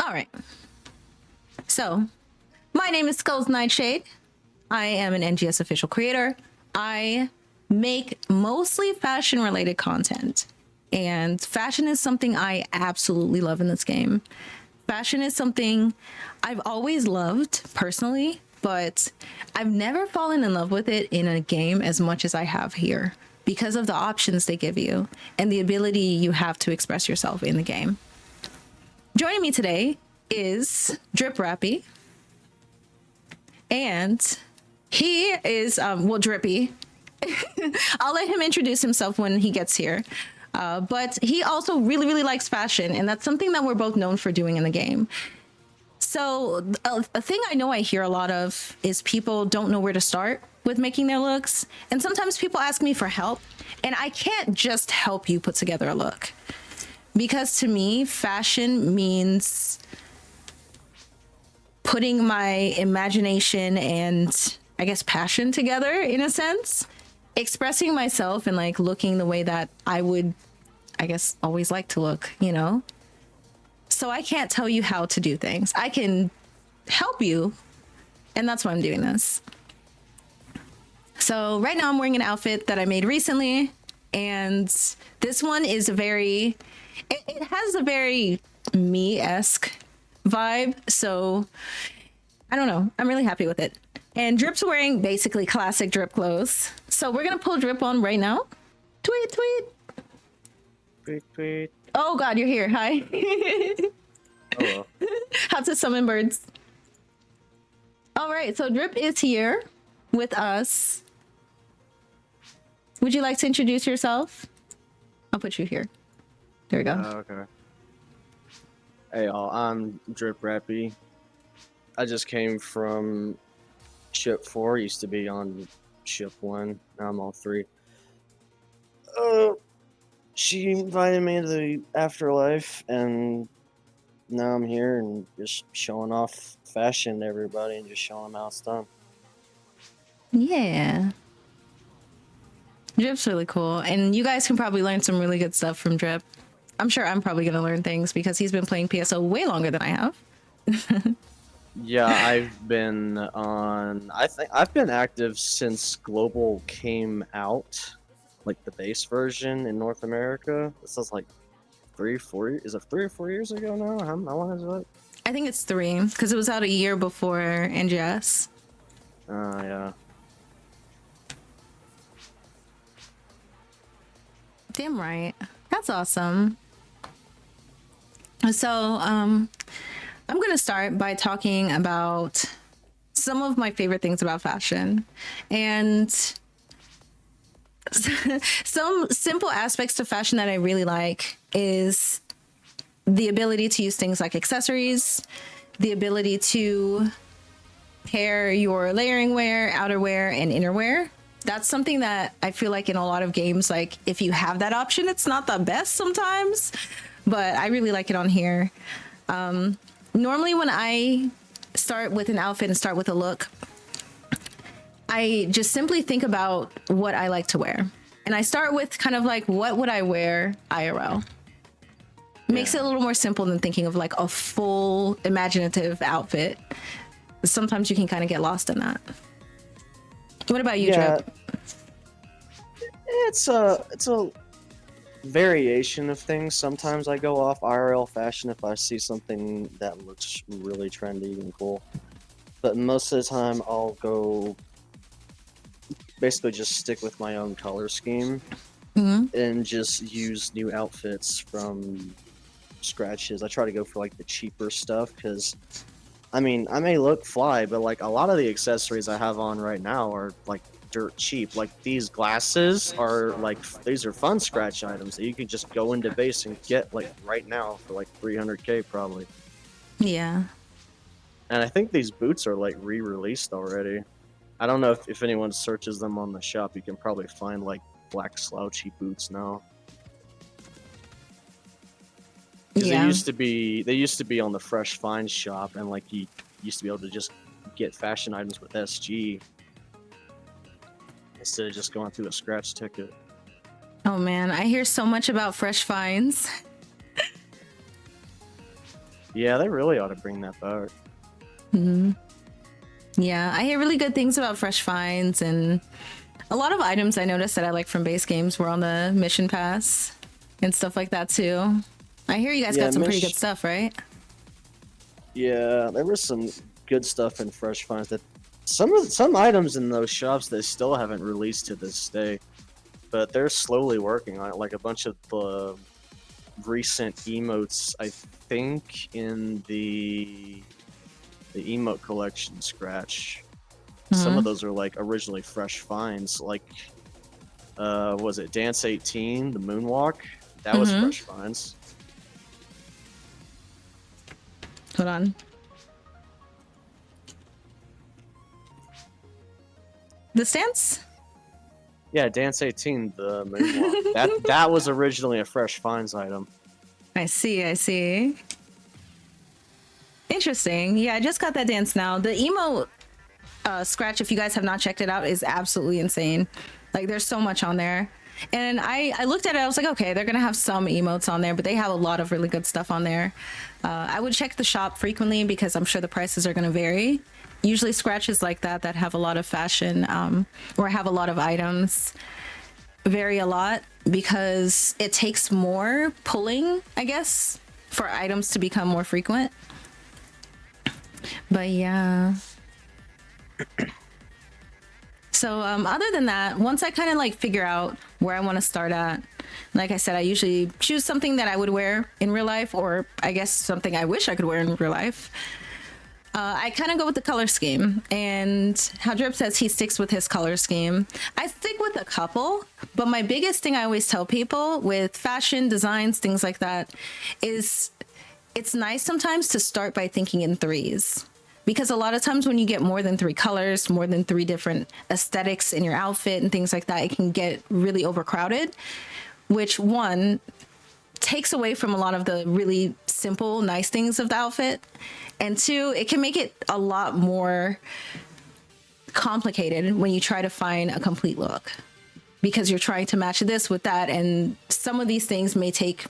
All right. So, my name is SkullsNightshade. I am an NGS official creator. I make mostly fashion-related content. And fashion is something I absolutely love in this game. Fashion is something I've always loved personally, but I've never fallen in love with it in a game as much as I have here because of the options they give you and the ability you have to express yourself in the game. Joining me today is 𝓲𝓪𝓴, and he is, Drippy. I'll let him introduce himself when he gets here. But he also really, really likes fashion, and that's something that we're both known for doing in the game. So a thing I know I hear a lot of is people don't know where to start with making their looks. And sometimes people ask me for help, and I can't just help you put together a look. Because to me, fashion means putting my imagination and I guess passion together in a sense, expressing myself and like looking the way that I would, I guess, always like to look, you know? So I can't tell you how to do things. I can help you, and that's why I'm doing this. So right now I'm wearing an outfit that I made recently, and this one is it has a very me-esque vibe, so I don't know. I'm really happy with it. And Drip's wearing basically classic Drip clothes. So we're gonna pull Drip on right now. Tweet, tweet. Tweet, tweet. Oh God, you're here. Hi. Hello. How to summon birds. All right, so Drip is here with us. Would you like to introduce yourself? I'll put you here. There we go. Okay. Hey y'all, I'm 𝓲𝓪𝓴. I just came from ship 4, used to be on ship 1, now I'm on 3. She invited me to the afterlife, and now I'm here and just showing off fashion to everybody and just showing them how it's done. Yeah. Drip's really cool, and you guys can probably learn some really good stuff from Drip. I'm sure I'm probably going to learn things because he's been playing PSO way longer than I have. Yeah, I've been on. I think I've been active since Global came out, like the base version in North America. This is like 3 or 4. Is it 3 or 4 years ago now? How long is it? I think it's 3 because it was out a year before NGS. Yeah. Damn right. That's awesome. So, I'm going to start by talking about some of my favorite things about fashion and some simple aspects to fashion that I really like is the ability to use things like accessories, the ability to pair your layering wear, outerwear, and innerwear. That's something that I feel like in a lot of games, like if you have that option, it's not the best sometimes, but I really like it on here. Normally when I start with an outfit and start with a look, I just simply think about what I like to wear. And I start with kind of like, what would I wear IRL? Makes it a little more simple than thinking of like a full imaginative outfit. Sometimes you can kind of get lost in that. What about you, Drip? It's a variation of things. Sometimes I go off IRL fashion if I see something that looks really trendy and cool. But most of the time I'll go basically just stick with my own color scheme and just use new outfits from scratches. I try to go for like the cheaper stuff because I mean, I may look fly, but like a lot of the accessories I have on right now are like dirt cheap. Like these glasses are like, these are fun scratch items that you can just go into base and get like right now for like 300k probably. Yeah. And I think these boots are like re-released already. I don't know if anyone searches them on the shop, you can probably find like black slouchy boots now. Because they used to be on the Fresh Finds shop, and like you used to be able to just get fashion items with SG instead of just going through a scratch ticket. Oh man, I hear so much about Fresh Finds. Yeah, they really ought to bring that back. Yeah, I hear really good things about Fresh Finds, and a lot of items I noticed that I like from base games were on the mission pass and stuff like that too. I hear you guys got some pretty good stuff, right? Yeah, there was some good stuff in Fresh Finds. That some items in those shops they still haven't released to this day, but they're slowly working on it. Like a bunch of the recent emotes, I think, in the emote collection scratch. Some of those are like originally Fresh Finds. Like, was it Dance 18, the Moonwalk? That was Fresh Finds. Hold on. The stance? Yeah, Dance 18, the Moonwalk. that was originally a Fresh Finds item. I see. Interesting. Yeah, I just got that dance now. The emote scratch, if you guys have not checked it out, is absolutely insane. Like, there's so much on there. And I looked at it, I was like, okay, they're gonna have some emotes on there, but they have a lot of really good stuff on there. I would check the shop frequently because I'm sure the prices are gonna vary. Usually scratches like that have a lot of fashion or have a lot of items vary a lot because it takes more pulling, I guess, for items to become more frequent. But yeah. So other than that, once I kind of like figure out where I want to start at, like I said, I usually choose something that I would wear in real life, or I guess something I wish I could wear in real life. I kind of go with the color scheme, and how Drip says he sticks with his color scheme. I stick with a couple, but my biggest thing I always tell people with fashion, designs, things like that, is it's nice sometimes to start by thinking in threes. Because a lot of times when you get more than 3 colors, more than 3 different aesthetics in your outfit and things like that, it can get really overcrowded, which one takes away from a lot of the really simple, nice things of the outfit. And 2, it can make it a lot more complicated when you try to find a complete look because you're trying to match this with that. And some of these things may take,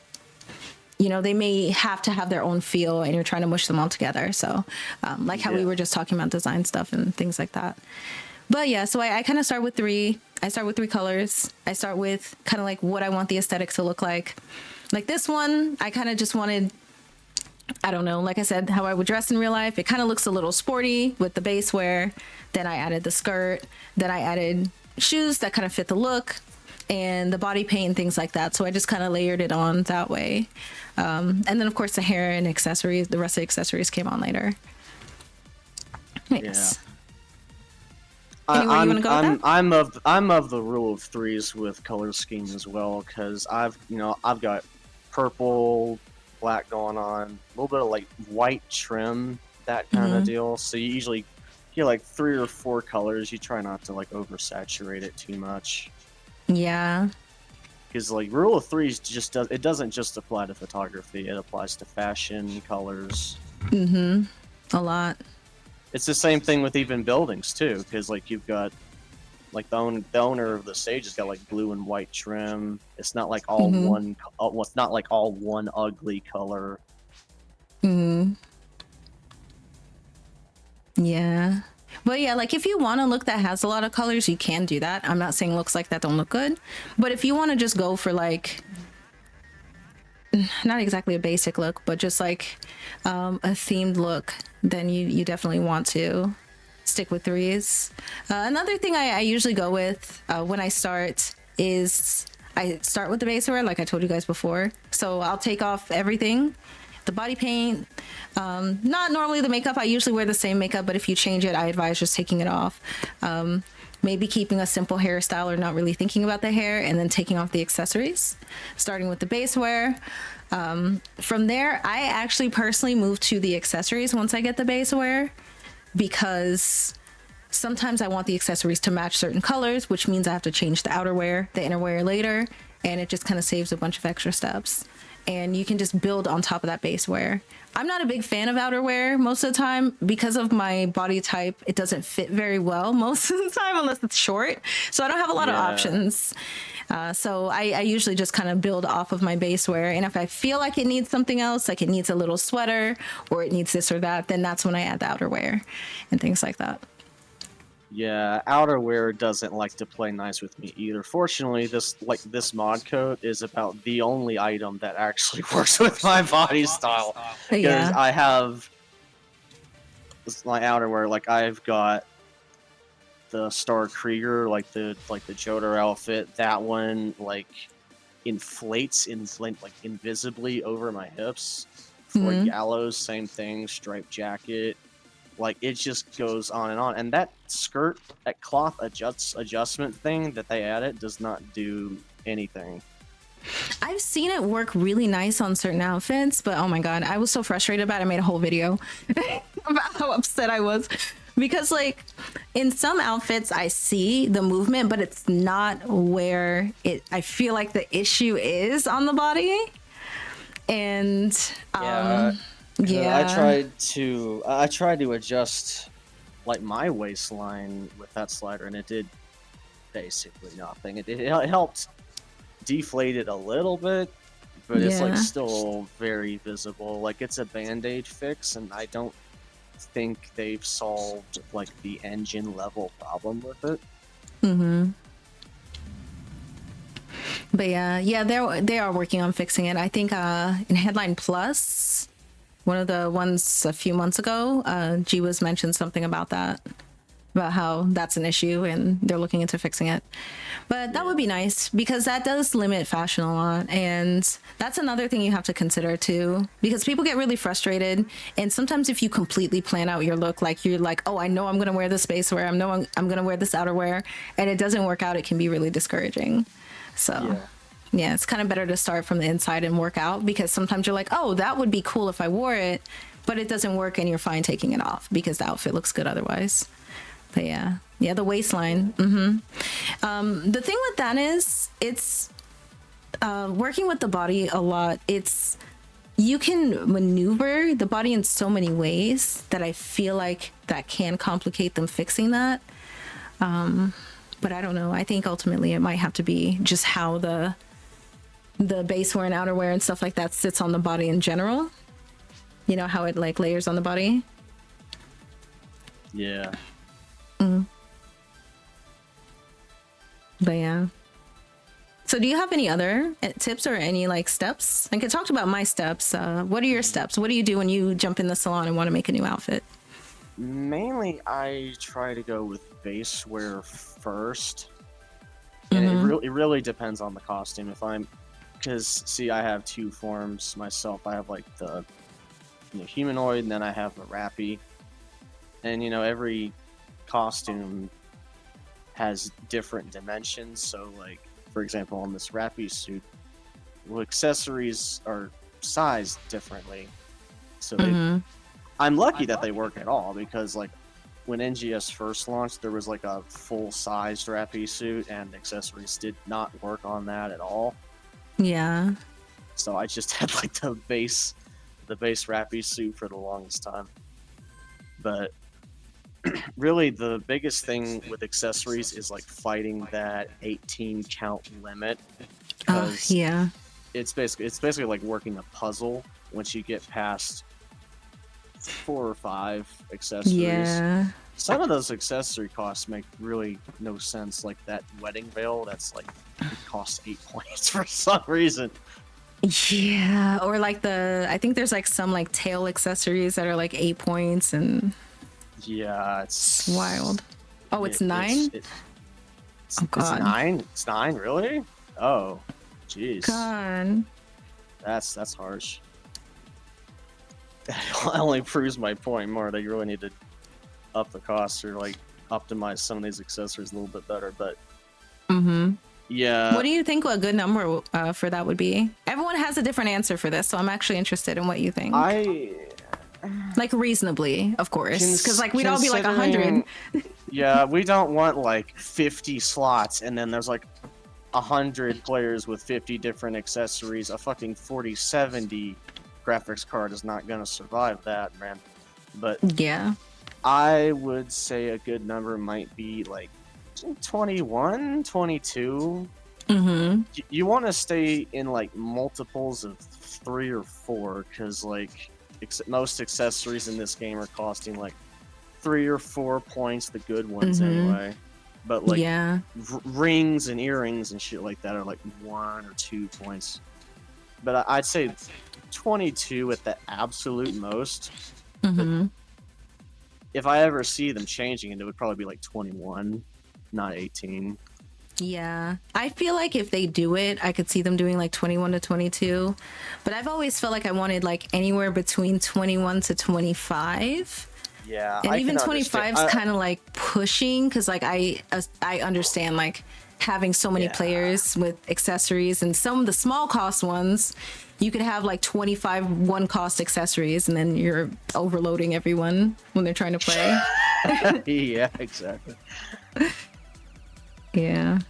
they may have to have their own feel and you're trying to mush them all together. So like how we were just talking about design stuff and things like that. But yeah, so I kind of start with 3. I start with 3 colors. I start with kind of like what I want the aesthetic to look like. Like this one, I kind of just wanted, I don't know, like I said, how I would dress in real life. It kind of looks a little sporty with the base wear. Then I added the skirt. Then I added shoes that kind of fit the look and the body paint and things like that. So I just kind of layered it on that way. And then of course the hair and accessories, the rest of the accessories came on later. Yes. Yeah. Anywhere you want to go with that? I'm of the rule of 3s with color scheme as well, because I've got purple, black going on, a little bit of like white trim, that kind of deal. So you usually get like 3 or 4 colors. You try not to like oversaturate it too much. Yeah. Because like rule of 3s it doesn't just apply to photography. It applies to fashion, colors. A lot. It's the same thing with even buildings too, because like you've got like the owner of the stage has got like blue and white trim. It's not like all one. It's not like all one ugly color. Yeah. But yeah, like if you want a look that has a lot of colors, you can do that. I'm not saying looks like that don't look good, but if you want to just go for like not exactly a basic look, but just like a themed look, then you definitely want to stick with 3s. Another thing I usually go with when I start is I start with the base wear, like I told you guys before. So I'll take off everything, the body paint, not normally the makeup. I usually wear the same makeup, but if you change it, I advise just taking it off. Maybe keeping a simple hairstyle or not really thinking about the hair, and then taking off the accessories, starting with the base wear. From there, I actually personally move to the accessories once I get the base wear, because sometimes I want the accessories to match certain colors, which means I have to change the outerwear, the innerwear later, and it just kind of saves a bunch of extra steps. And you can just build on top of that base wear. I'm not a big fan of outerwear most of the time because of my body type. It doesn't fit very well most of the time unless it's short. So I don't have a lot of options. So I usually just kind of build off of my base wear. And if I feel like it needs something else, like it needs a little sweater or it needs this or that, then that's when I add the outerwear and things like that. Yeah, outerwear doesn't like to play nice with me either. Fortunately, this mod coat is about the only item that actually works with my body style. Because Yeah. I have my outerwear, like I've got the Star Krieger, like the Joder outfit. That one like inflates like invisibly over my hips. For Gallows, same thing, striped jacket. Like it just goes on and on. And that skirt, that cloth adjustment thing that they added does not do anything. I've seen it work really nice on certain outfits, but oh my god, I was so frustrated about it. I made a whole video about how upset I was because like in some outfits I see the movement, but it's not where I feel like the issue is on the body. And yeah, I tried to adjust like my waistline with that slider, and it did basically nothing. It helped deflate it a little bit, but it's like still very visible. Like it's a band-aid fix, and I don't think they've solved like the engine level problem with it. But yeah, they are working on fixing it. I think in Headline Plus, one of the ones a few months ago, G was mentioned something about that, about how that's an issue and they're looking into fixing it. But that would be nice because that does limit fashion a lot. And that's another thing you have to consider too, because people get really frustrated. And sometimes if you completely plan out your look, like you're like, oh, I know I'm going to wear this space wear. I'm going to wear this outerwear, and it doesn't work out. It can be really discouraging. So yeah, it's kind of better to start from the inside and work out, because sometimes you're like, oh, that would be cool if I wore it, but it doesn't work and you're fine taking it off because the outfit looks good otherwise. But yeah, the waistline. The thing with that is it's working with the body a lot. You can maneuver the body in so many ways that I feel like that can complicate them fixing that. But I don't know. I think ultimately it might have to be just how the base wear and outerwear and stuff like that sits on the body in general. You know, how it like layers on the body. Yeah. But yeah. So do you have any other tips or any like steps? Like I talked about my steps. What are your steps? What do you do when you jump in the salon and want to make a new outfit? Mainly, I try to go with base wear first, and it really depends on the costume. Because see, I have two forms myself. I have like the humanoid, and then I have the rappy, and every costume has different dimensions. So like, for example, on this rappy suit, accessories are sized differently. So I'm lucky that they work at all, because like when NGS first launched, there was like a full-sized rappy suit, and accessories did not work on that at all. Yeah. So I just had like the base rappy suit for the longest time. But really, the biggest thing with accessories is like fighting that 18 count limit. Yeah. It's basically like working a puzzle once you get past 4 or 5 accessories. Yeah. Some of those accessory costs make really no sense. Like that wedding veil, that's like, it costs 8 points for some reason. Yeah. Or like I think there's like some like tail accessories that are like 8 points, and yeah, it's wild. Oh, it's 9? Oh god. It's 9? It's 9, really? Oh, jeez. God. That's harsh. That only proves my point more that you really need to up the cost or like optimize some of these accessories a little bit better. But yeah. What do you think a good number for that would be? Everyone has a different answer for this, so I'm actually interested in what you think. Like reasonably, of course, because like we'd all be like 100. Yeah, we don't want like 50 slots and then there's like 100 players with 50 different accessories. A fucking 4070 graphics card is not gonna survive that, man. But yeah, I would say a good number might be like 21, 22. Mm-hmm. You want to stay in like multiples of 3 or 4, because like most accessories in this game are costing like 3 or 4 points, the good ones anyway. But like rings and earrings and shit like that are like 1 or 2 points. But I'd say 22 at the absolute most. Mm-hmm. If I ever see them changing it, it would probably be like 21, not 18. Yeah, I feel like if they do it, I could see them doing like 21 to 22. But I've always felt like I wanted like anywhere between 21 to 25. Yeah, and even 25 is kind of like pushing, because like I understand like having so many players with accessories, and some of the small cost ones you could have like 25 one cost accessories, and then you're overloading everyone when they're trying to play. Yeah, exactly. Yeah.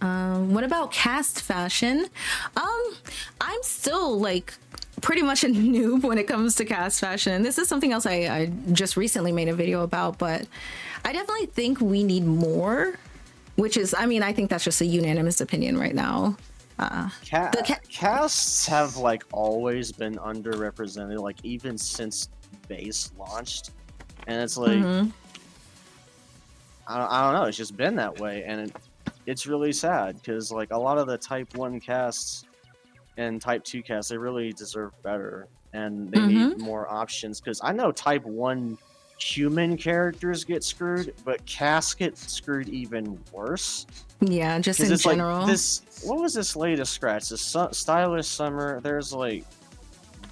What about cast fashion? I'm still like pretty much a noob when it comes to cast fashion. This is something else I just recently made a video about, but I definitely think we need more, which is, I mean, I think that's just a unanimous opinion right now. Casts have like always been underrepresented, like even since base launched, and it's like I don't know, it's just been that way, and it's really sad, because like a lot of the type 1 casts and type 2 casts, they really deserve better, and they need more options, because I know type 1 human characters get screwed, but casts get screwed even worse. Yeah, just in general. Like what was this latest scratch? This stylish summer. There's like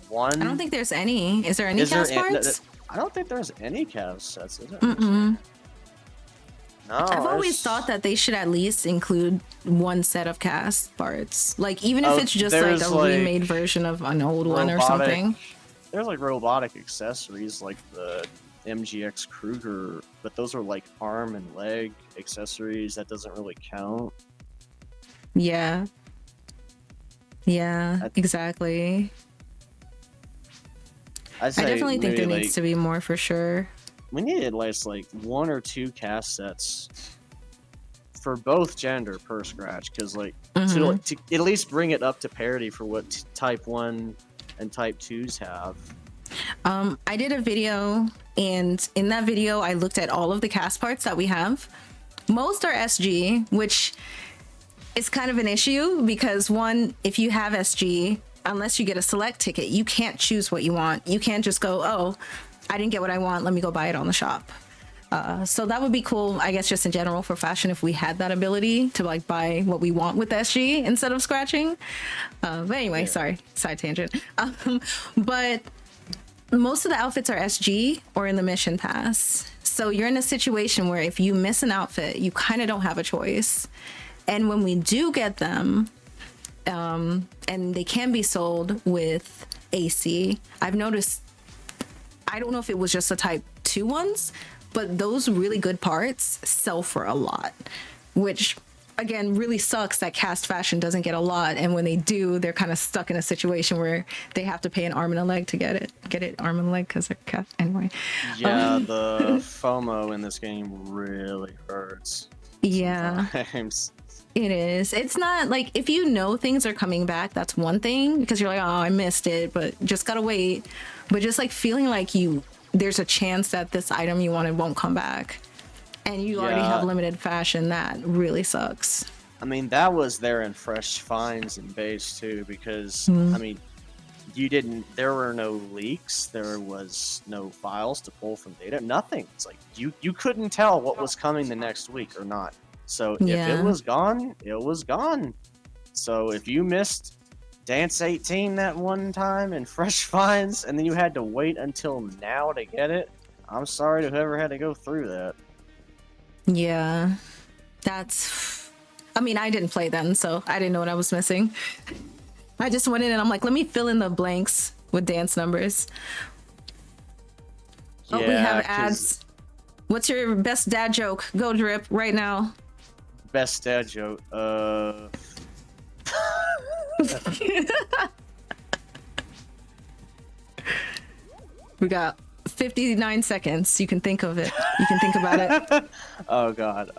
one. I don't think there's any. Is there any cast parts? I don't think there's any cast sets. Is there? No, I've always thought that they should at least include one set of cast parts. Like, even if it's just like a remade version of an old one or something. There's like robotic accessories like the MGX Kruger, but those are like arm and leg accessories. That doesn't really count. Yeah. Yeah, exactly. I definitely think there needs to be more for sure. We need at least like 1 or 2 cast sets for both gender per scratch, because like to at least bring it up to parity for what type 1 and type 2s have. I did a video, and in that video I looked at all of the cast parts that we have. Most are SG, which is kind of an issue, because one, if you have SG, unless you get a select ticket, you can't choose what you want. You can't just go, oh, I didn't get what I want, let me go buy it on the shop. So that would be cool, I guess, just in general for fashion, if we had that ability to like buy what we want with SG instead of scratching. But anyway, sorry, side tangent. But most of the outfits are SG or in the mission pass. So you're in a situation where if you miss an outfit, you kind of don't have a choice. And when we do get them, and they can be sold with AC, I've noticed, I don't know if it was just the type 2 ones, but those really good parts sell for a lot, which again really sucks that cast fashion doesn't get a lot, and when they do, they're kind of stuck in a situation where they have to pay an arm and a leg to get it arm and a leg, because they're cast anyway. Yeah, the FOMO in this game really hurts. Yeah, sometimes. It is. It's not like, if you know things are coming back, that's one thing, because you're like, oh, I missed it, but just gotta wait. But just like feeling like there's a chance that this item you wanted won't come back, and you already have limited fashion, that really sucks. I mean, that was there in fresh finds and base too, because I mean, there were no leaks, there was no files to pull from data, nothing. It's like you couldn't tell what was coming the next week or not. So if it was gone, it was gone. So if you missed Dance 18 that one time in fresh finds, and then you had to wait until now to get it, I'm sorry to whoever had to go through that. Yeah, I mean, I didn't play then, so I didn't know what I was missing. I just went in and I'm like, let me fill in the blanks with dance numbers. Oh, we have ads. What's your best dad joke? Go, Drip, right now. Best dad joke. We got 59 seconds. You can think of it. You can think about it. Oh god.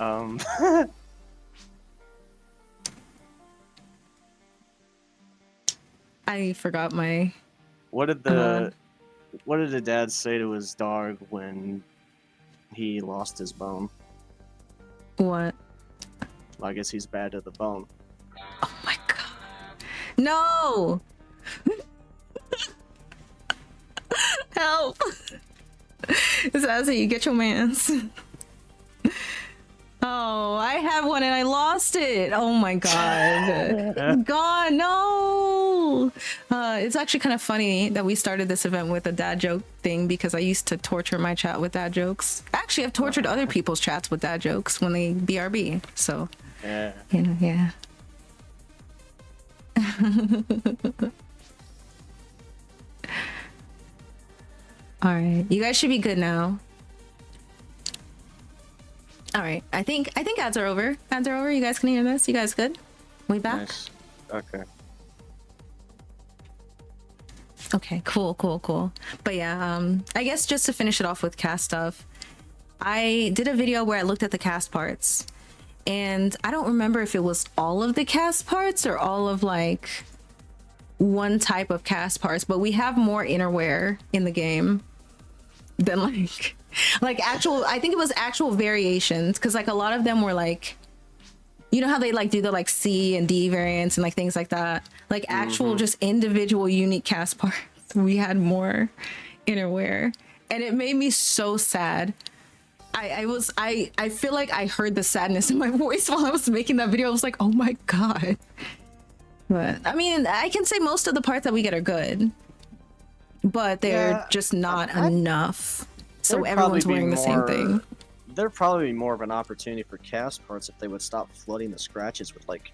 I forgot my. What did the dad say to his dog when he lost his bone? What? Well, I guess he's bad to the bone. Oh my god! No! Help! It's as you get your mans. Oh, I have one and I lost it. Oh my god. God, no. It's actually kind of funny that we started this event with a dad joke thing because I used to torture my chat with dad jokes. Actually, I've tortured other people's chats with dad jokes when they BRB. So, Yeah. you know, yeah. All right, you guys should be good now. All right, I think ads are over. Ads are over. You guys can hear this. You guys good? We back? Nice. Okay. Okay, cool. But yeah, I guess just to finish it off with cast stuff, I did a video where I looked at the cast parts, and I don't remember if it was all of the cast parts or all of like one type of cast parts, but we have more innerwear in the game than like actual, I think it was actual variations, because like a lot of them were like, you know how they like do the like C and D variants and like things like that, like actual just individual unique cast parts. We had more innerwear and it made me so sad. I feel like I heard the sadness in my voice while I was making that video. I was like, oh my god. But I mean, I can say most of the parts that we get are good, but they're just not enough. So everyone's wearing the same thing. There'd probably be more of an opportunity for cast parts if they would stop flooding the scratches with like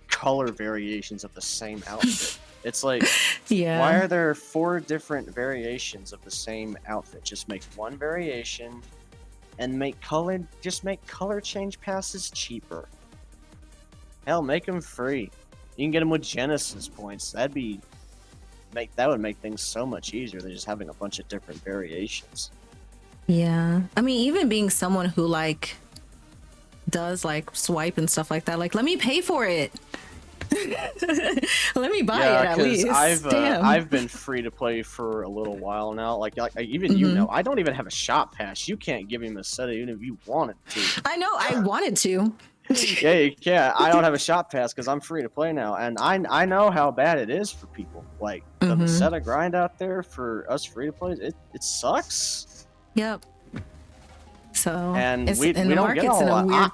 color variations of the same outfit. It's like, yeah, why are there 4 different variations of the same outfit? Just make one variation and make color change passes cheaper. Hell, make them free. You can get them with Genesis points. That would make things so much easier than just having a bunch of different variations. Yeah, I mean, even being someone who like does like swipe and stuff like that, like let me pay for it. Let me buy it at least. I've been free to play for a little while now. Like even you know, I don't even have a shop pass. You can't give him a set even if you wanted to. I know, I wanted to. Yeah, you can't. I don't have a shop pass because I'm free to play now, and I know how bad it is for people. Like the Meseta grind out there for us free to play, it sucks. Yep. So and we don't get a whole lot.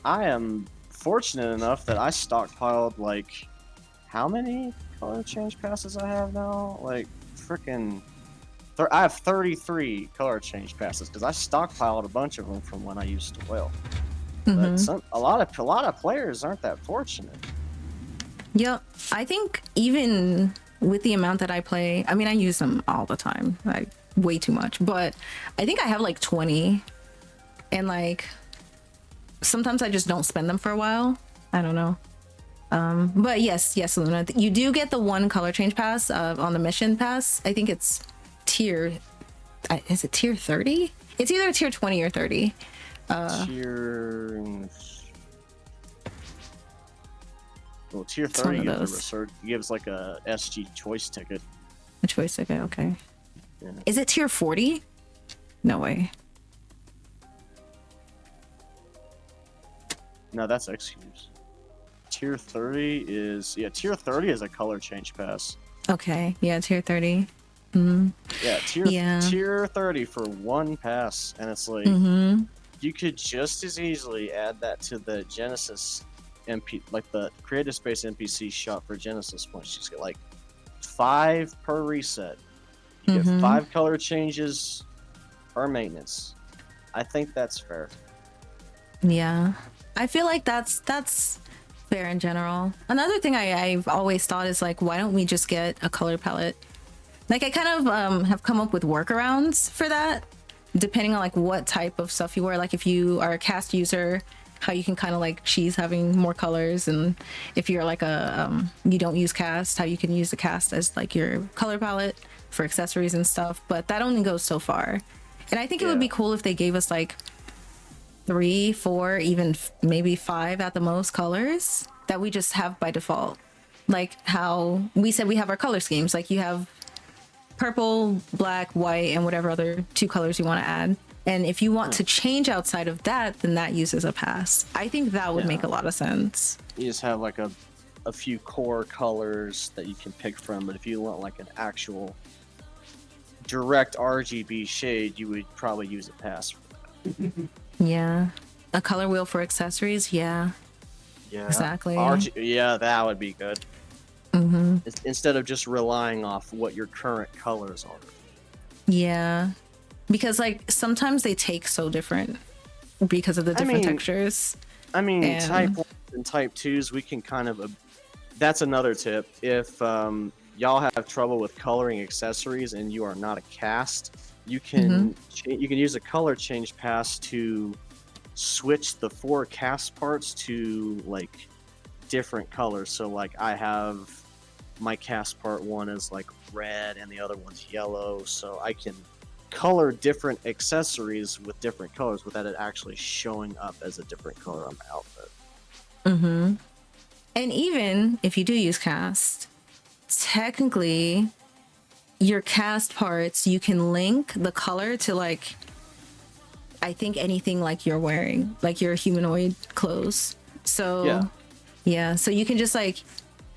I am fortunate enough that I stockpiled like how many color change passes I have now? Like freaking I have 33 color change passes because I stockpiled a bunch of them from when I used to whale. But a lot of players aren't that fortunate. Yep. I think even with the amount that I play, I mean, I use them all the time, like way too much, but I think I have like 20, and like sometimes I just don't spend them for a while. I don't know. But yes, Luna, you do get the 1 color change pass on the mission pass. I think it's tier, is it tier 30? It's either tier 20 or 30. Tier 30 gives like a SG choice ticket. A choice ticket, okay. Yeah. Is it tier 40? No way. No, that's excuse. Tier 30 is tier 30 is a color change pass. Okay, yeah, tier 30. Yeah, tier 30 for 1 pass, and it's like you could just as easily add that to the Genesis MP, like the Creative Space NPC shop for Genesis points. You just get like 5 per reset. You get 5 color changes per maintenance. I think that's fair. Yeah, I feel like that's fair in general. Another thing I've always thought is like, why don't we just get a color palette? Like I kind of have come up with workarounds for that, depending on like what type of stuff you wear. Like if you are a cast user, how you can kind of like cheese having more colors, and if you're like you don't use cast, how you can use the cast as like your color palette for accessories and stuff. But that only goes so far, and I think it would be cool if they gave us like 3, 4, even maybe 5 at the most colors that we just have by default. like how we said we have our color schemes. Like you have purple, black, white, and whatever other 2 colors you want to add. And if you want to change outside of that, then that uses a pass. I think that would make a lot of sense. You just have like a few core colors that you can pick from, but if you want like an actual direct RGB shade, you would probably use a pass for that. Yeah. A color wheel for accessories? Yeah. Yeah. Exactly. Yeah, that would be good. Instead of just relying off what your current colors are. Yeah. Because like sometimes they take so different because of the different textures. I mean, type 1s and type 2s, we can kind of that's another tip. If y'all have trouble with coloring accessories and you are not a cast, you can you can use a color change pass to switch the 4 cast parts to like different colors. So like I have my cast part 1 is like red and the other one's yellow, so I can color different accessories with different colors without it actually showing up as a different color on my outfit. And even if you do use cast, technically your cast parts, you can link the color to like, I think anything like you're wearing, like your humanoid clothes. So yeah, so you can just like,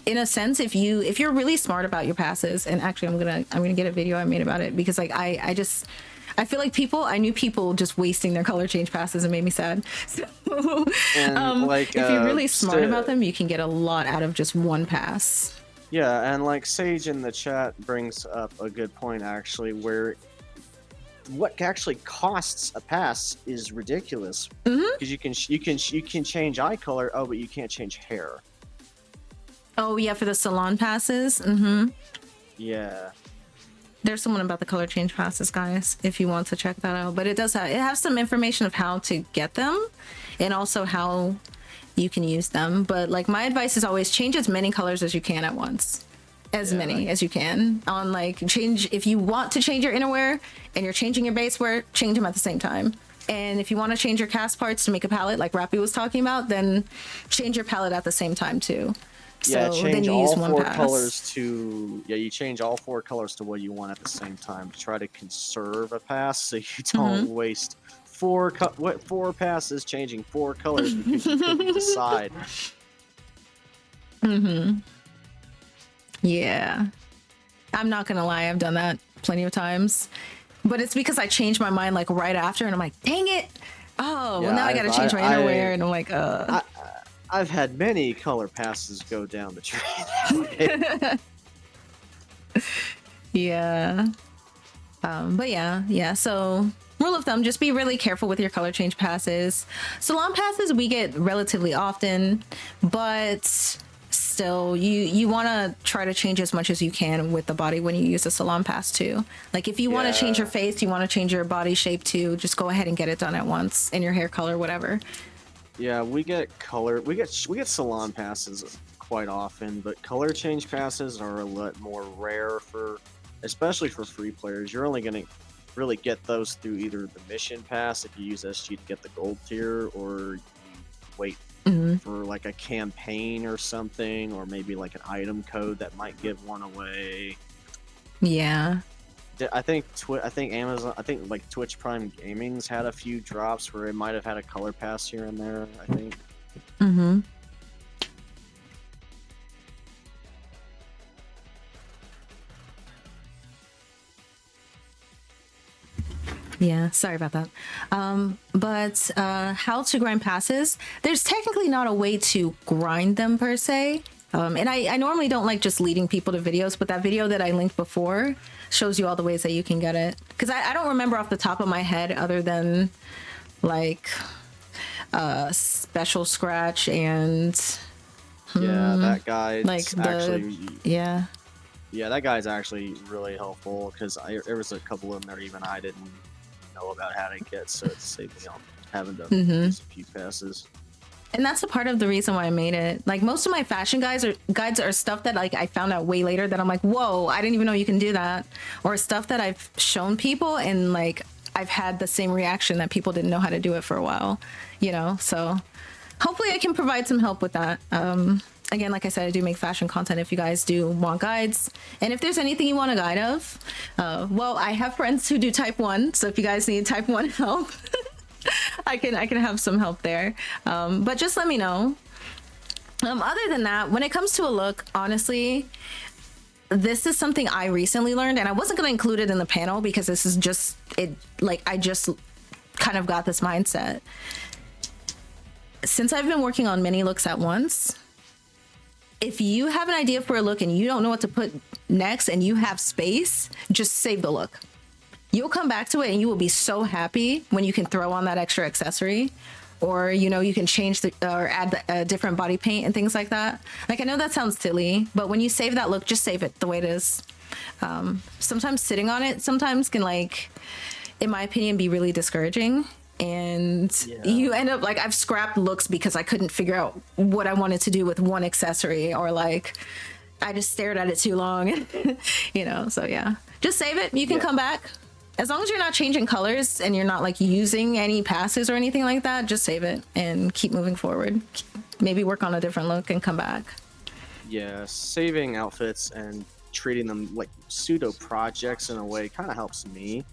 in a sense, if you're really smart about your passes, and actually I'm gonna get a video I made about it, because like I feel like I knew people just wasting their color change passes, and made me sad. So if you're really smart about them, you can get a lot out of just one pass. Yeah, and like Sage in the chat brings up a good point actually, where what actually costs a pass is ridiculous, because you can change eye color, but you can't change hair. Oh yeah, for the salon passes. Yeah. There's someone about the color change passes, guys, if you want to check that out. But it has some information of how to get them and also how you can use them. But like my advice is always change as many colors as you can at once. As many as you can. On like if you want to change your innerwear and you're changing your base wear, change them at the same time. And if you want to change your cast parts to make a palette like Rappy was talking about, then change your palette at the same time too. Yeah, so change then you all use one 4 pass. colors to you change all 4 colors to what you want at the same time to try to conserve a pass so you don't waste 4 passes changing 4 colors because you couldn't decide. Yeah, I'm not gonna lie, I've done that plenty of times, but it's because I changed my mind like right after, and I'm like, dang it! Oh, well now I gotta change my innerwear, and I'm like, I've had many color passes go down the drain. Yeah. But yeah. So rule of thumb, just be really careful with your color change passes. Salon passes we get relatively often, but still you want to try to change as much as you can with the body when you use a salon pass too. Like if you want to change your face, you want to change your body shape too, just go ahead and get it done at once, and your hair color, whatever. Yeah, we get salon passes quite often, but color change passes are a lot more rare especially for free players. You're only going to really get those through either the mission pass if you use SG to get the gold tier, or you wait for like a campaign or something, or maybe like an item code that might give one away. Yeah. I think Amazon, like Twitch Prime Gaming's had a few drops where it might have had a color pass here and there, I think. Yeah, sorry about that. But how to grind passes, there's technically not a way to grind them per se. And I normally don't like just leading people to videos, but that video that I linked before shows you all the ways that you can get it. Because I don't remember off the top of my head other than like special scratch and that guy like that guy's actually really helpful, because there was a couple of them there even I didn't know about how to get, so it saved me on having to use a few passes. And that's a part of the reason why I made it. Like most of my fashion guides are stuff that like I found out way later that I'm like, whoa, I didn't even know you can do that. Or stuff that I've shown people and like I've had the same reaction that people didn't know how to do it for a while, you know? So hopefully I can provide some help with that. again, like I said, I do make fashion content if you guys do want guides. And if there's anything you want a guide of, well, I have friends who do type 1. So if you guys need type 1 help, I can have some help there. But just let me know. Other than that, when it comes to a look, honestly, this is something I recently learned, and I wasn't going to include it in the panel because this is just it. Like, I just kind of got this mindset. Since I've been working on many looks at once, if you have an idea for a look and you don't know what to put next and you have space, just save the look. You'll come back to it and you will be so happy when you can throw on that extra accessory, or, you know, you can change or add a different body paint and things like that. Like, I know that sounds silly, but when you save that look, just save it the way it is. Sometimes sitting on it sometimes can, like, in my opinion, be really discouraging. And you end up, like, I've scrapped looks because I couldn't figure out what I wanted to do with one accessory, or like I just stared at it too long, you know? So yeah, just save it. You can come back. As long as you're not changing colors and you're not like using any passes or anything like that, just save it and keep moving forward. Maybe work on a different look and come back. Yeah, saving outfits and treating them like pseudo projects in a way kind of helps me.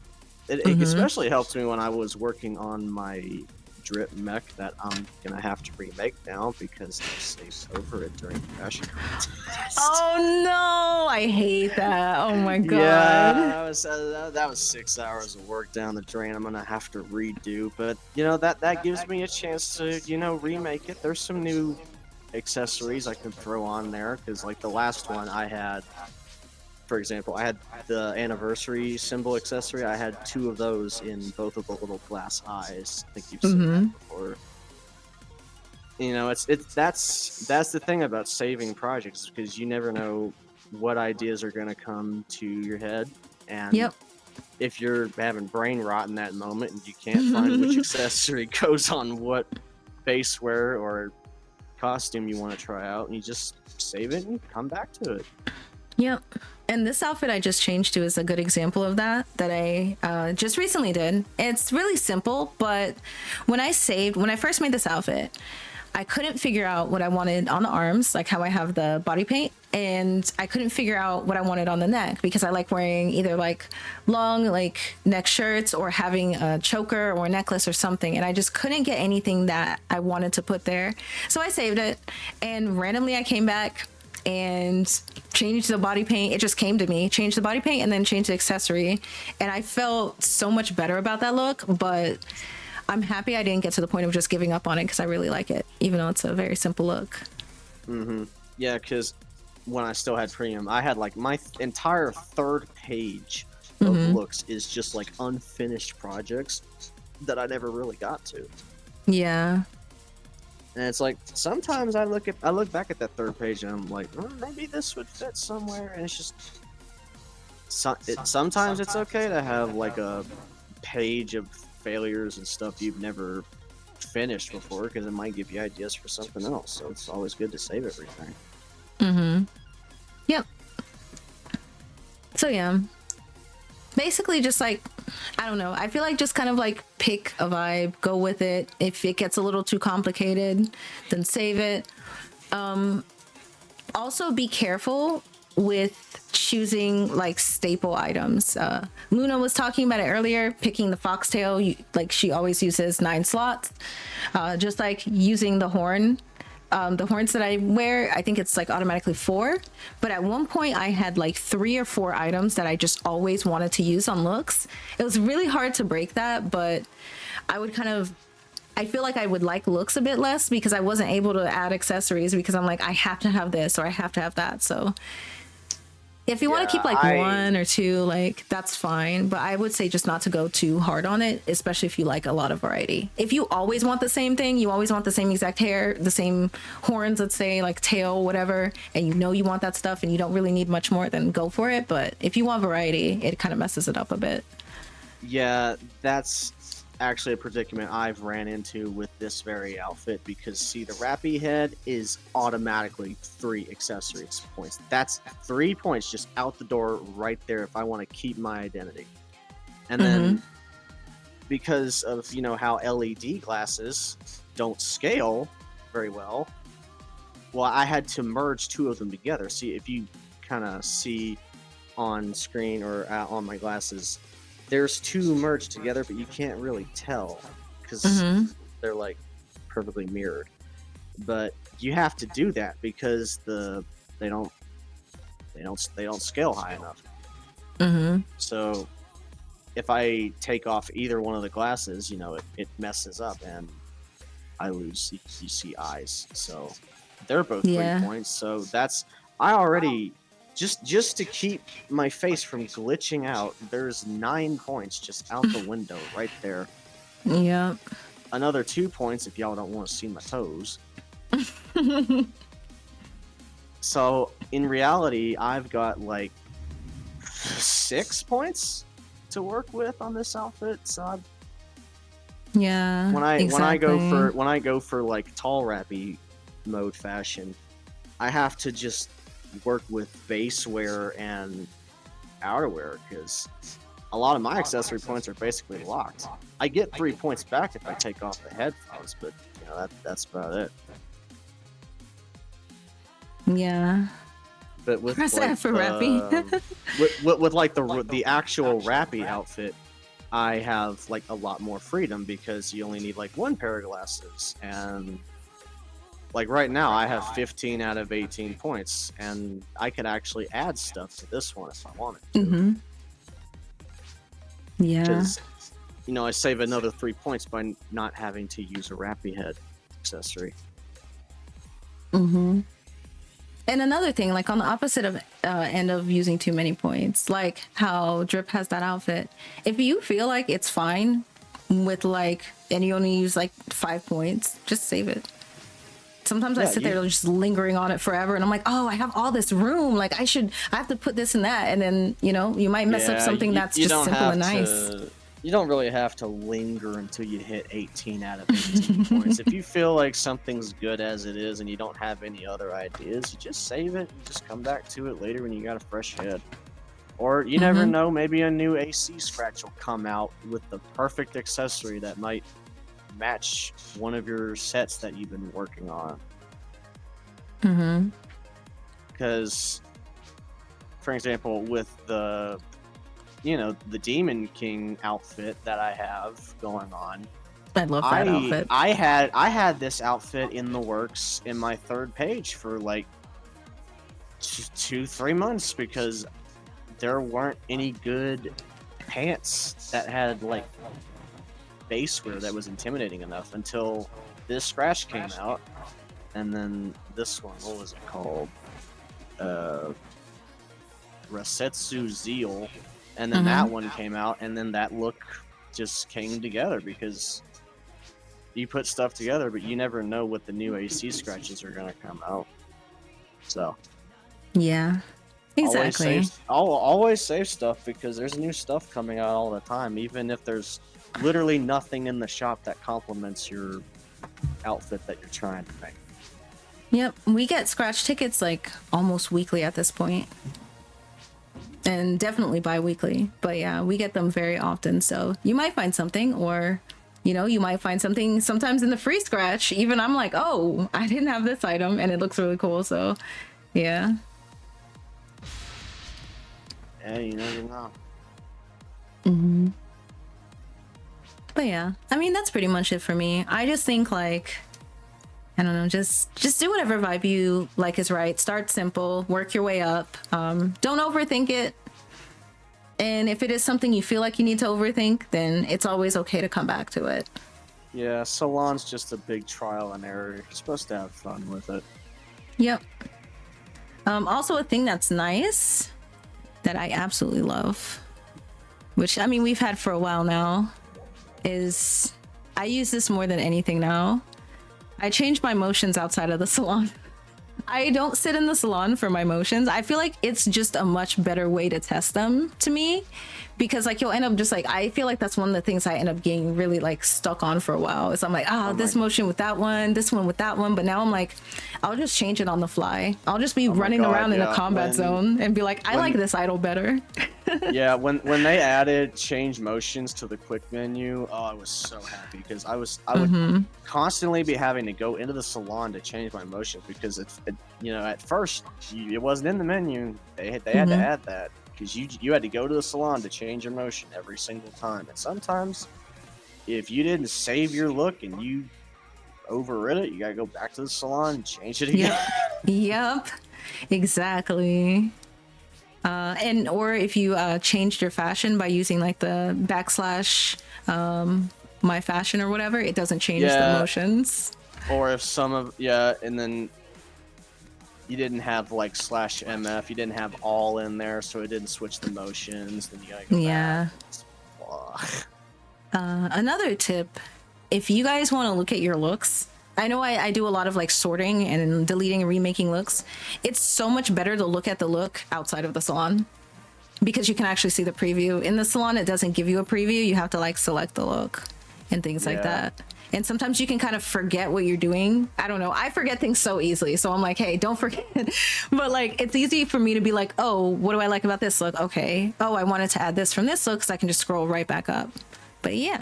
It especially helped me when I was working on my drip mech that I'm gonna have to remake now because I saved over it during the fashion contest. Oh no, I hate that. Oh my god. Yeah, that was 6 hours of work down the drain. I'm gonna have to redo, but you know that gives me a chance to, you know, remake it. There's some new accessories I can throw on there because, like, the last one I had, for example, I had the anniversary symbol accessory. I had 2 of those in both of the little glass eyes. I think you've seen that before. You know, that's the thing about saving projects, because you never know what ideas are going to come to your head, and if you're having brain rot in that moment and you can't find which accessory goes on what base wear or costume you want to try out, and you just save it and come back to it. Yep. And this outfit I just changed to is a good example of that I just recently did. It's really simple, but when I first made this outfit, I couldn't figure out what I wanted on the arms, like how I have the body paint, and I couldn't figure out what I wanted on the neck because I like wearing either like long like neck shirts or having a choker or a necklace or something, and I just couldn't get anything that I wanted to put there. So I saved it, and randomly I came back and changed the body paint. It just came to me, changed the body paint and then changed the accessory. And I felt so much better about that look, but I'm happy I didn't get to the point of just giving up on it because I really like it, even though it's a very simple look. Yeah, because when I still had premium, I had like my entire 3rd page of looks is just like unfinished projects that I never really got to. Yeah. And it's like, sometimes I look back at that 3rd page and I'm like, maybe this would fit somewhere. And it's just, sometimes it's okay to have like a page of failures and stuff you've never finished before, because it might give you ideas for something else. So it's always good to save everything. Yep. So yeah, basically just like, I don't know, I feel like just kind of like pick a vibe, go with it. If it gets a little too complicated, then save it. Also be careful with choosing like staple items. Luna was talking about it earlier, picking the foxtail, like she always uses 9 slots. Just like using the horn. The horns that I wear, I think it's like automatically 4, but at one point I had like 3 or 4 items that I just always wanted to use on looks. It was really hard to break that, but I feel like I would like looks a bit less because I wasn't able to add accessories because I'm like, I have to have this or I have to have that. So if you want to keep like 1 or 2, like that's fine. But I would say just not to go too hard on it, especially if you like a lot of variety. If you always want the same thing, you always want the same exact hair, the same horns, let's say like tail, whatever, and you know you want that stuff and you don't really need much more, then go for it. But if you want variety, it kind of messes it up a bit. Yeah, that's actually a predicament I've ran into with this very outfit, because see, the wrappy head is automatically 3 accessories points. That's 3 points just out the door right there if I want to keep my identity. And then because of, you know, how LED glasses don't scale very well, well, I had to merge two of them together. See, if you kind of see on screen or on my glasses, there's two merged together, but you can't really tell because they're like perfectly mirrored. But you have to do that because they don't scale high enough. So if I take off either one of the glasses, you know, it messes up and I lose. You see eyes. So they're both 3 points. So I already just to keep my face from glitching out. There's 9 points just out the window right there. Yep. Another 2 points if y'all don't want to see my toes. So in reality, I've got like 6 points to work with on this outfit. So when I go for like tall rappy mode fashion, I have to just work with base wear and outerwear because a lot of my accessory points are basically locked. I get 3 points back if I take off the headphones, but you know that's about it. Yeah. But with Press like, F for rappy. with like the actual rappy outfit, I have like a lot more freedom because you only need like 1 pair of glasses, and like right now I have 15 out of 18 points, and I could actually add stuff to this one if I wanted to. Yeah. Because, you know, I save another 3 points by not having to use a rappy head accessory. And another thing, like on the opposite of end of using too many points, like how Drip has that outfit. If you feel like it's fine with like, and you only use like 5 points, just save it. Sometimes I sit there just lingering on it forever, and I'm like, oh, I have all this room. Like I have to put this and that, and then you know you might mess up something that's just simple and nice. You don't really have to linger until you hit 18 out of 18 points. If you feel like something's good as it is and you don't have any other ideas, you just save it and just come back to it later when you got a fresh head. Or you never know, maybe a new AC scratch will come out with the perfect accessory that might match one of your sets that you've been working on. Because, for example, with the Demon King outfit that I have going on. I love that outfit. I had this outfit in the works in my 3rd page for like 2-3 months because there weren't any good pants that had like base wear that was intimidating enough until this scratch came out, and then this one, what was it called? Rasetsu Zeal. And then that one came out, and then that look just came together because you put stuff together, but you never know what the new AC scratches are going to come out. So, yeah, exactly. Always save stuff because there's new stuff coming out all the time, even if there's literally nothing in the shop that complements your outfit that you're trying to make. Yep, we get scratch tickets like almost weekly at this point. And definitely bi-weekly, but yeah, we get them very often. So you might find something, or you might find something sometimes in the free scratch. Even I'm like, oh, I didn't have this item, and it looks really cool. So yeah, you never know. But yeah, I mean that's pretty much it for me. I just think like, I don't know, just do whatever vibe you like is right. Start simple, work your way up. Don't overthink it. And if it is something you feel like you need to overthink, then it's always okay to come back to it. Yeah, Salon's just a big trial and error. You're supposed to have fun with it. Yep. Also a thing that's nice that I absolutely love, which I mean we've had for a while now, is I use this more than anything now. I change my motions outside of the salon. I don't sit in the salon for my motions. I feel like it's just a much better way to test them to me, because like you'll end up just like, I feel like that's one of the things I end up getting really like stuck on for a while is I'm like, this motion with that one, this one with that one, but now I'm like, I'll just change it on the fly. I'll just be running around in a combat zone and be like, I like this idle better. Yeah, when they added change motions to the quick menu, I was so happy because I would constantly be having to go into the salon to change my motions because at first it wasn't in the menu. They had to add that because you had to go to the salon to change your motion every single time, and sometimes if you didn't save your look and you overrid it, you gotta go back to the salon and change it again. Yep, exactly. Or if you changed your fashion by using like the / my fashion or whatever, it doesn't change the motions. Or if and then you didn't have like /MF, you didn't have all in there, so it didn't switch the motions. Then you gotta go back. Another tip, if you guys want to look at your looks, I know I do a lot of like sorting and deleting and remaking looks. It's so much better to look at the look outside of the salon because you can actually see the preview. In the salon, it doesn't give you a preview. You have to like select the look and things like that. And sometimes you can kind of forget what you're doing. I don't know. I forget things so easily. So I'm like, hey, don't forget. But like, it's easy for me to be like, oh, what do I like about this look? Okay. Oh, I wanted to add this from this look because I can just scroll right back up. But yeah.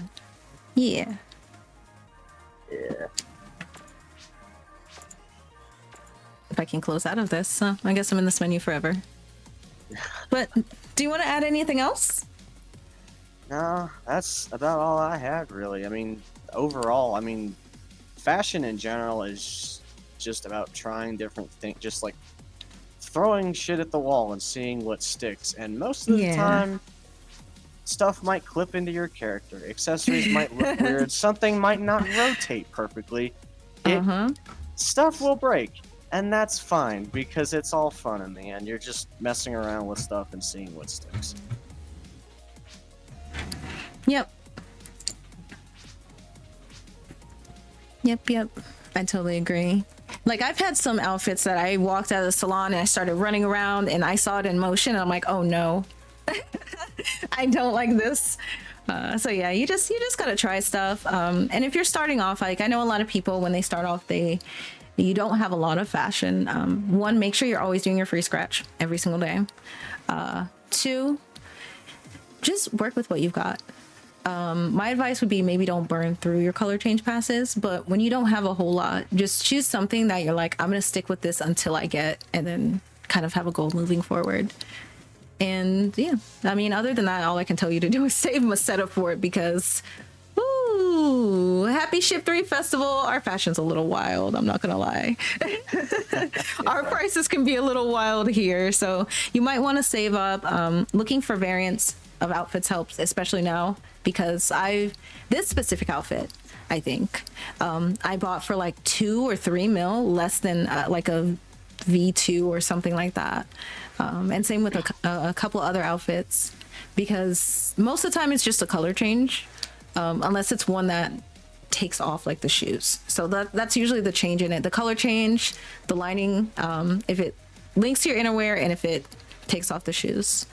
If I can close out of this, I guess I'm in this menu forever. But do you want to add anything else? No, that's about all I had, really. I mean, overall, fashion in general is just about trying different things, just like throwing shit at the wall and seeing what sticks. And most of the time, stuff might clip into your character. Accessories might look weird. Something might not rotate perfectly. Stuff will break. And that's fine, because it's all fun in the end. You're just messing around with stuff and seeing what sticks. Yep. I totally agree. Like, I've had some outfits that I walked out of the salon and I started running around and I saw it in motion and I'm like, oh no. I don't like this. So yeah, you just gotta try stuff. And if you're starting off, like, I know a lot of people when they start off, you don't have a lot of fashion. One, make sure you're always doing your free scratch every single day. Two, just work with what you've got. My advice would be maybe don't burn through your color change passes, but when you don't have a whole lot, just choose something that you're like, I'm gonna stick with this until I get, and then kind of have a goal moving forward. And yeah, other than that, all I can tell you to do is save a setup for it because happy Ship 3 Festival. Our fashion's a little wild, I'm not gonna lie. Our prices can be a little wild here, so you might want to save up. Looking for variants of outfits helps, especially now, because this specific outfit, I think, I bought for like 2 or 3 mil less than like a V2 or something like that. And same with a couple other outfits, because most of the time it's just a color change. Unless it's one that takes off like the shoes. So that's usually the change in it. The color change, the lining, if it links to your innerwear, and if it takes off the shoes.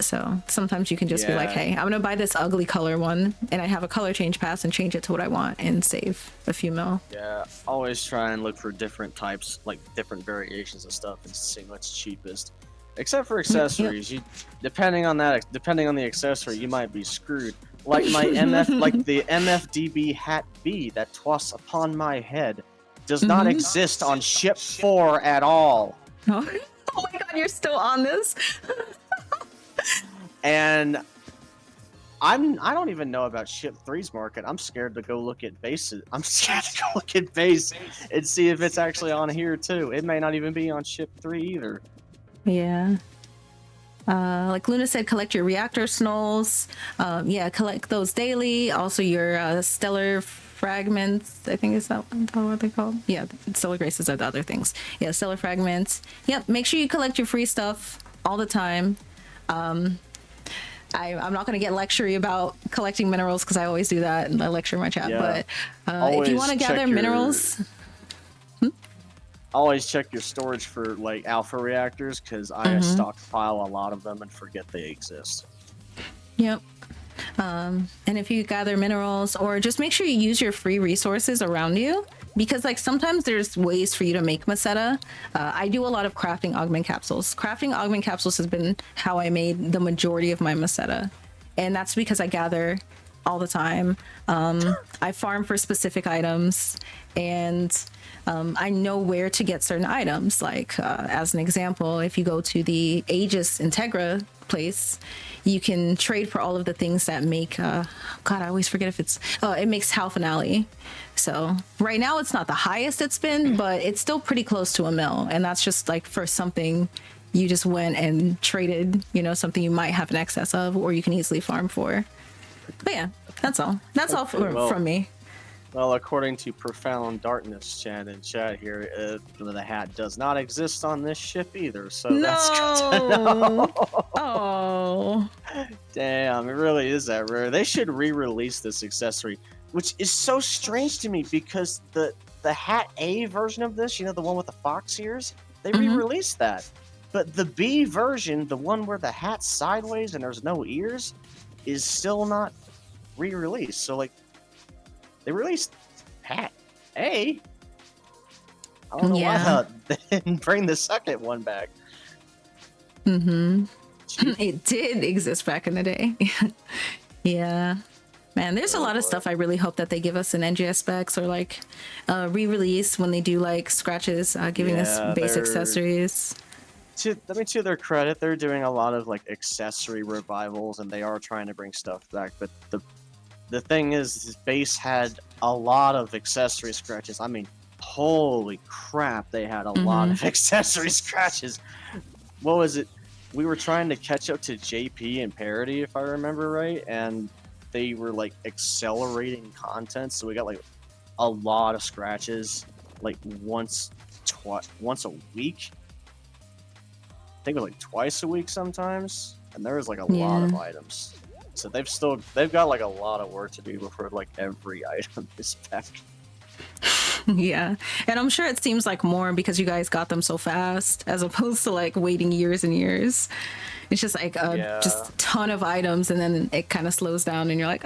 So sometimes you can just be like, hey, I'm gonna buy this ugly color one and I have a color change pass and change it to what I want and save a few mil. Yeah, always try and look for different types, like different variations of stuff and see what's cheapest. Except for accessories, depending on the accessory, you might be screwed. Like my like the MFDB hat B that twas upon my head does not exist on Ship 4 at all. Oh my god, you're still on this? And I don't even know about Ship 3's market. I'm scared to go look at bases. I'm scared to go look at base and see if it's actually on here too. It may not even be on Ship 3 either. Yeah. Like Luna said, collect your reactor snolls. Collect those daily. Also your stellar fragments. I think is that what they're called? Yeah, stellar graces are the other things. Yeah, stellar fragments. Yep, make sure you collect your free stuff all the time. I'm not going to get lectury about collecting minerals because I always do that and I lecture in my chat. But if you want to gather minerals... Always check your storage for like alpha reactors, because I stockpile a lot of them and forget they exist. Yep. And if you gather minerals, or just make sure you use your free resources around you, because like sometimes there's ways for you to make Maceta. I do a lot of crafting augment capsules. Crafting augment capsules has been how I made the majority of my Maceta, and that's because I gather all the time. I farm for specific items, and I know where to get certain items. Like as an example, if you go to the 𝐀𝐤𝐮𝐦𝐚 place, you can trade for all of the things that make God, I always forget if it's it makes 𝐊𝐷𝐷𝐷𝐷. So right now it's not the highest it's been, but it's still pretty close to 1 mil, and that's just like for something you just went and traded, you know, something you might have an excess of, or you can easily farm for. But yeah, that's all. That's all from me. Well, according to Profound Darkness chat in chat here, the hat does not exist on this ship either, so that's good to know. Oh. Damn, it really is that rare. They should re-release this accessory, which is so strange to me because the hat A version of this, you know, the one with the fox ears, they re-released that. But the B version, the one where the hat's sideways and there's no ears, is still not re-released. So like, they released hat A. I don't know why they didn't bring the second one back. It did exist back in the day. Yeah. Man, there's a lot of stuff I really hope that they give us in NGS specs, or like re-release when they do like scratches, giving us base accessories. To their credit, they're doing a lot of like accessory revivals, and they are trying to bring stuff back. But the thing is, base had a lot of accessory scratches. I mean, holy crap, they had a lot of accessory scratches. What was it? We were trying to catch up to JP and Parody, if I remember right, and they were like accelerating content, so we got like a lot of scratches, like once a week. I think it was like twice a week sometimes, and there was like a lot of items. So they've got like a lot of work to do before like every item is back. Yeah, and I'm sure it seems like more because you guys got them so fast, as opposed to like waiting years and years. It's just like just a ton of items, and then it kind of slows down, and you're like,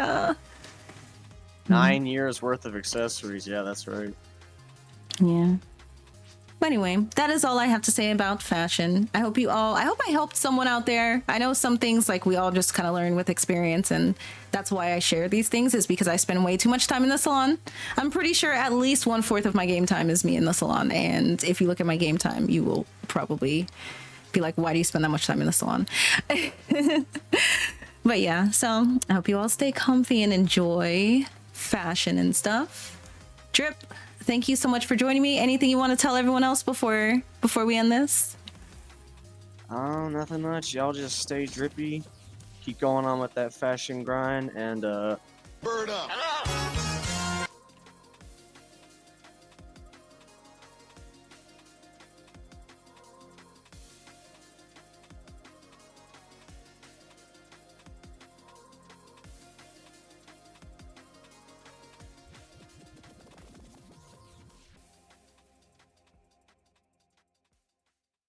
9 years worth of accessories. Yeah, that's right. Yeah. But anyway, that is all I have to say about fashion. I hope I helped someone out there. I know some things like we all just kind of learn with experience, and that's why I share these things, is because I spend way too much time in the salon. I'm pretty sure at least 1/4 of my game time is me in the salon. And if you look at my game time, you will probably be like, why do you spend that much time in the salon? But yeah, so I hope you all stay comfy and enjoy fashion and stuff. Drip, thank you so much for joining me. Anything you want to tell everyone else before we end this? Oh, nothing much. Y'all just stay drippy. Keep going on with that fashion grind, and Bird up.